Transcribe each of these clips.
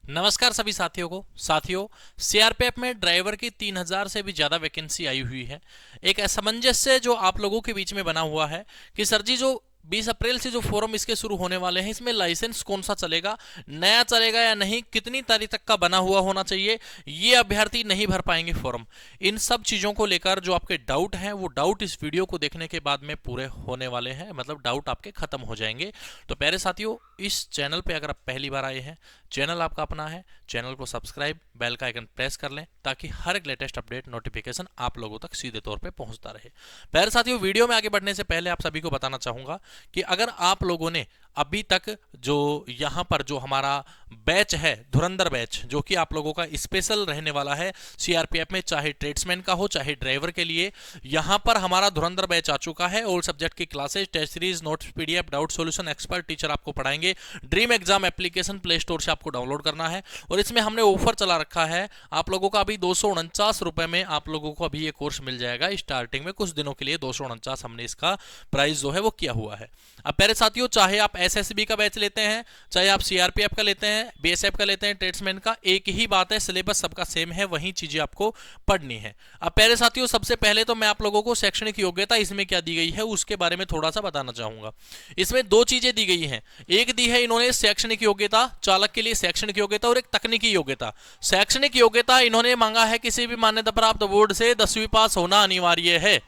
नमस्कार सभी साथियों सीआरपीएफ में ड्राइवर की 3000 से भी ज़्यादा वैकेंसी आई हुई है। एक असमंजस्य जो आप लोगों के बीच में बना हुआ है कि सर जी जो 20 अप्रैल से जो फॉर्म इसके शुरू होने वाले हैं, इसमें लाइसेंस कौन सा चलेगा, नया चलेगा या नहीं, कितनी तारीख तक का बना हुआ होना चाहिए, ये अभ्यर्थी नहीं भर पाएंगे फॉर्म। इन सब चीज़ों को लेकर जो आपके डाउट हैं वो डाउट इस वीडियो को देखने के बाद में पूरे होने वाले हैं, मतलब डाउट आपके खत्म हो जाएंगे। तो प्यारे साथियों, इस चैनल पे अगर आप पहली बार आए हैं, चैनल आपका अपना है, चैनल को सब्सक्राइब, बेल का आइकन प्रेस कर लें ताकि हर एक लेटेस्ट अपडेट नोटिफिकेशन आप लोगों तक सीधे तौर पे पहुंचता रहे। प्यारे साथियों, वीडियो में आगे बढ़ने से पहले आप सभी को बताना चाहूंगा कि अगर आप लोगों ने अभी तक जो यहाँ पर जो हमारा बैच है, धुरंधर बैच, जो कि आप लोगों का स्पेशल रहने वाला है सीआरपीएफ में, चाहे ट्रेड्समैन का हो चाहे ड्राइवर के लिए, यहाँ पर हमारा धुरंधर बैच आ चुका है। ऑल सब्जेक्ट की classes, test series, notes, PDF, doubt solution, expert teacher आपको पढ़ाएंगे। Dream exam application play store से आपको डाउनलोड करना है और इसमें हमने ऑफर चला रखा है आप लोगों का। अभी 249 रुपए में आप लोगों को अभी ये कोर्स मिल जाएगा स्टार्टिंग में कुछ दिनों के लिए। 249 हमने इसका प्राइस जो है वो किया हुआ है। अब प्यारे साथियों, चाहे आप एसएसबी का बैच लेते हैं, चाहे आप सीआरपीएफ का लेते हैं, बीएसएफ का लेते हैं, ट्रेड्समैन का, एक ही बात है, सिलेबस सबका सेम है, वही चीजें आपको पढ़नी है। अब प्यारे साथियों, सबसे पहले तो मैं आप लोगों को शैक्षणिक योग्यता इसमें क्या दी गई है उसके बारे में थोड़ा सा बताना चाहूंगा। इसमें दो चीजें दी गई हैं। एक दी है इन्होंने शैक्षणिक योग्यता, चालक के लिए शैक्षणिक योग्यता, और एक तकनीकी योग्यता। शैक्षणिक योग्यता इन्होंने मांगा है किसी भी मान्यता प्राप्त बोर्ड से 10वीं पास होना अनिवार्य है,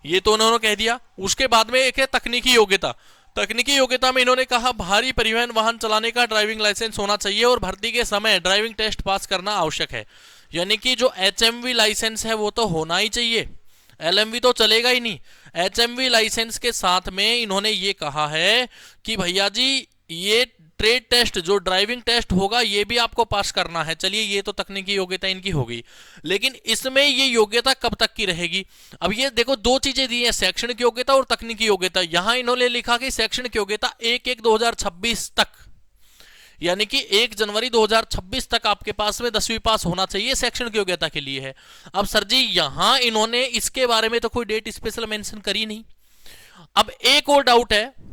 ये तो उन्होंने कह दिया। उसके बाद में एक है तकनीकी योग्यता। तकनीकी योग्यता में इन्होंने कहा भारी परिवहन वाहन चलाने का ड्राइविंग लाइसेंस होना चाहिए और भर्ती के समय ड्राइविंग टेस्ट पास करना आवश्यक है। यानी कि जो एचएमवी लाइसेंस है वो तो होना ही चाहिए, एलएमवी तो चलेगा ही नहीं। एचएमवी लाइसेंस के साथ में इन्होंने ये कहा है कि भैया जी ये ट्रेड टेस्ट, जो ड्राइविंग टेस्ट होगा, ये भी आपको पास करना है। चलिए, ये तो तकनीकी योग्यता इनकी हो गई, लेकिन इसमें ये योग्यता कब तक की रहेगी? अब ये देखो, दो चीजें दी हैं, शैक्षणिक योग्यता और तकनीकी योग्यता। यहां इन्होंने लिखा कि शैक्षणिक योग्यता 1/1/2026 तक, यानी कि 1 जनवरी 2026 तक आपके पास में 10वीं पास होना चाहिए, शैक्षणिक योग्यता के लिए है। अब सर जी यहां इन्होंने इसके बारे में तो कोई डेट स्पेशल मेंशन करी नहीं। अब एक और डाउट है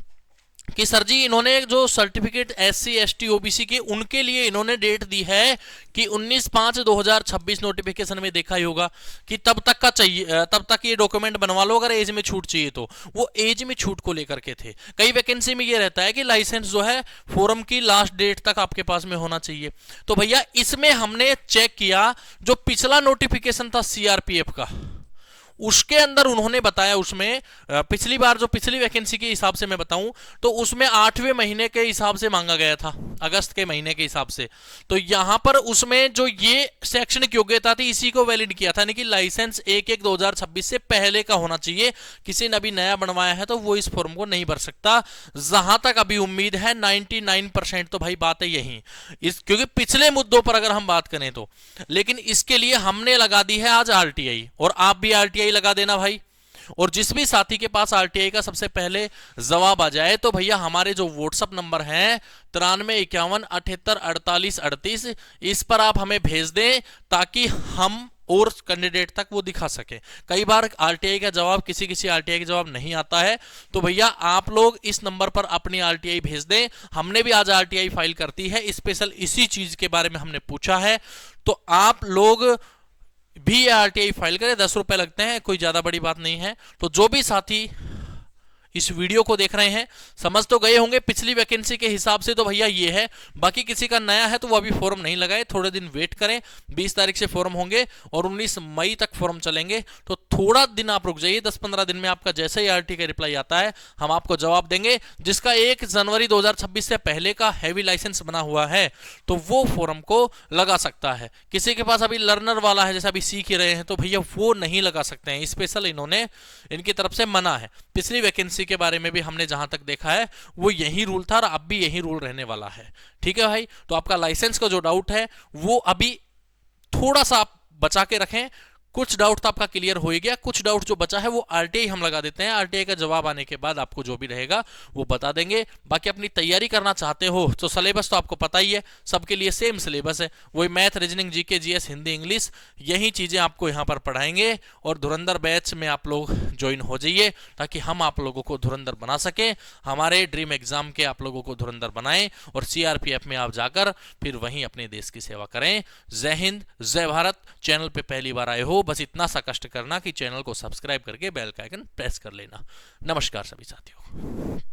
कि सर जी इन्होंने जो सर्टिफिकेट एससी एसटी ओबीसी के, उनके लिए इन्होंने डेट दी है कि 19/5/2026। नोटिफिकेशन में देखा ही होगा कि तब तक का चाहिए, तब तक ये डॉक्यूमेंट बनवा लो अगर एज में छूट चाहिए तो। वो एज में छूट को लेकर के थे। कई वैकेंसी में ये रहता है कि लाइसेंस जो है फोरम की लास्ट डेट तक आपके पास में होना चाहिए। तो भैया इसमें हमने चेक किया, जो पिछला नोटिफिकेशन था सीआरपीएफ का, उसके अंदर उन्होंने बताया, उसमें पिछली बार जो पिछली वैकेंसी के हिसाब से मैं बताऊं तो उसमें 8वें महीने के हिसाब से मांगा गया था, अगस्त के महीने के हिसाब से। तो यहां पर उसमें जो ये शैक्षणिक योग्यता थी इसी को वैलिड किया था, यानी कि लाइसेंस 1/1/2026 से पहले का होना चाहिए। किसी ने अभी नया बनवाया है तो वो इस फॉर्म को नहीं भर सकता। जहां तक अभी उम्मीद है 99% तो भाई बात है यही, क्योंकि पिछले मुद्दों पर अगर हम बात करें तो। लेकिन इसके लिए हमने लगा दी है आज आरटीआई, और आप भी आरटीआई लगा देना भाई। और जिस भी साथी के पास आरटीआई का सबसे पहले जवाब आ जाए तो भैया हमारे जो व्हाट्सएप नंबर हैं 9351784838, इस पर आप हमें भेज दें ताकि हम और कैंडिडेट तक वो दिखा सके। कई बार आरटीआई का जवाब, किसी आरटीआई का जवाब नहीं आता है, तो भैया आप लोग इस नंबर पर अपनी आरटीआई भेज दें। हमने भी आज आरटीआई फाइल करती है, स्पेशल इसी चीज के बारे में हमने पूछा है, तो आप लोग भी आरटीआई फाइल करें। 10 रुपए लगते हैं, कोई ज्यादा बड़ी बात नहीं है। तो जो भी साथी इस वीडियो को देख रहे हैं समझ तो गए होंगे, पिछली वैकेंसी के हिसाब से तो भैया ये है। बाकी किसी का नया है तो वो अभी फॉर्म नहीं लगाए, थोड़े दिन वेट करें। 20 तारीख से फॉर्म होंगे और 19 मई तक फॉर्म चलेंगे, तो थोड़ा दिन आप रुक जाइए। 10-15 दिन में आपका जैसे ही आरटी का रिप्लाई आता है हम आपको जवाब देंगे। जिसका 1 जनवरी 2026 से पहले का हैवी लाइसेंस बना हुआ है तो वो फॉर्म को लगा सकता है। किसी के पास अभी लर्नर वाला है, जैसे अभी सीख ही रहे हैं, तो भैया वो नहीं लगा सकते हैं। स्पेशल इन्होंने इनकी तरफ से मना है। पिछली वैकेंसी के बारे में भी हमने जहां तक देखा है वो यही रूल था और अब भी यही रूल रहने वाला है। ठीक है भाई, तो आपका लाइसेंस का जो डाउट है वो अभी थोड़ा सा आप बचा के रखें। कुछ डाउट तो आपका क्लियर हो ही गया, कुछ डाउट जो बचा है वो आरटीआई हम लगा देते हैं। आरटीआई का जवाब आने के बाद आपको जो भी रहेगा वो बता देंगे। बाकी अपनी तैयारी करना चाहते हो तो सिलेबस तो आपको पता ही है, सबके लिए सेम सिलेबस है, वही math, reasoning, GK, GS, Hindi, English, यही चीजें आपको यहाँ पर पढ़ाएंगे। और धुरंधर बैच में आप लोग ज्वाइन हो जाइए ताकि हम आप लोगों को धुरंधर बना सके, हमारे ड्रीम एग्जाम के आप लोगों को धुरंधर बनाएं और सीआरपीएफ में आप जाकर फिर वहीं अपने देश की सेवा करें। जय हिंद, जय भारत। चैनल पे पहली बार आए हो, बस इतना सा कष्ट करना कि चैनल को सब्सक्राइब करके बेल का आइकन प्रेस कर लेना। नमस्कार सभी साथियों।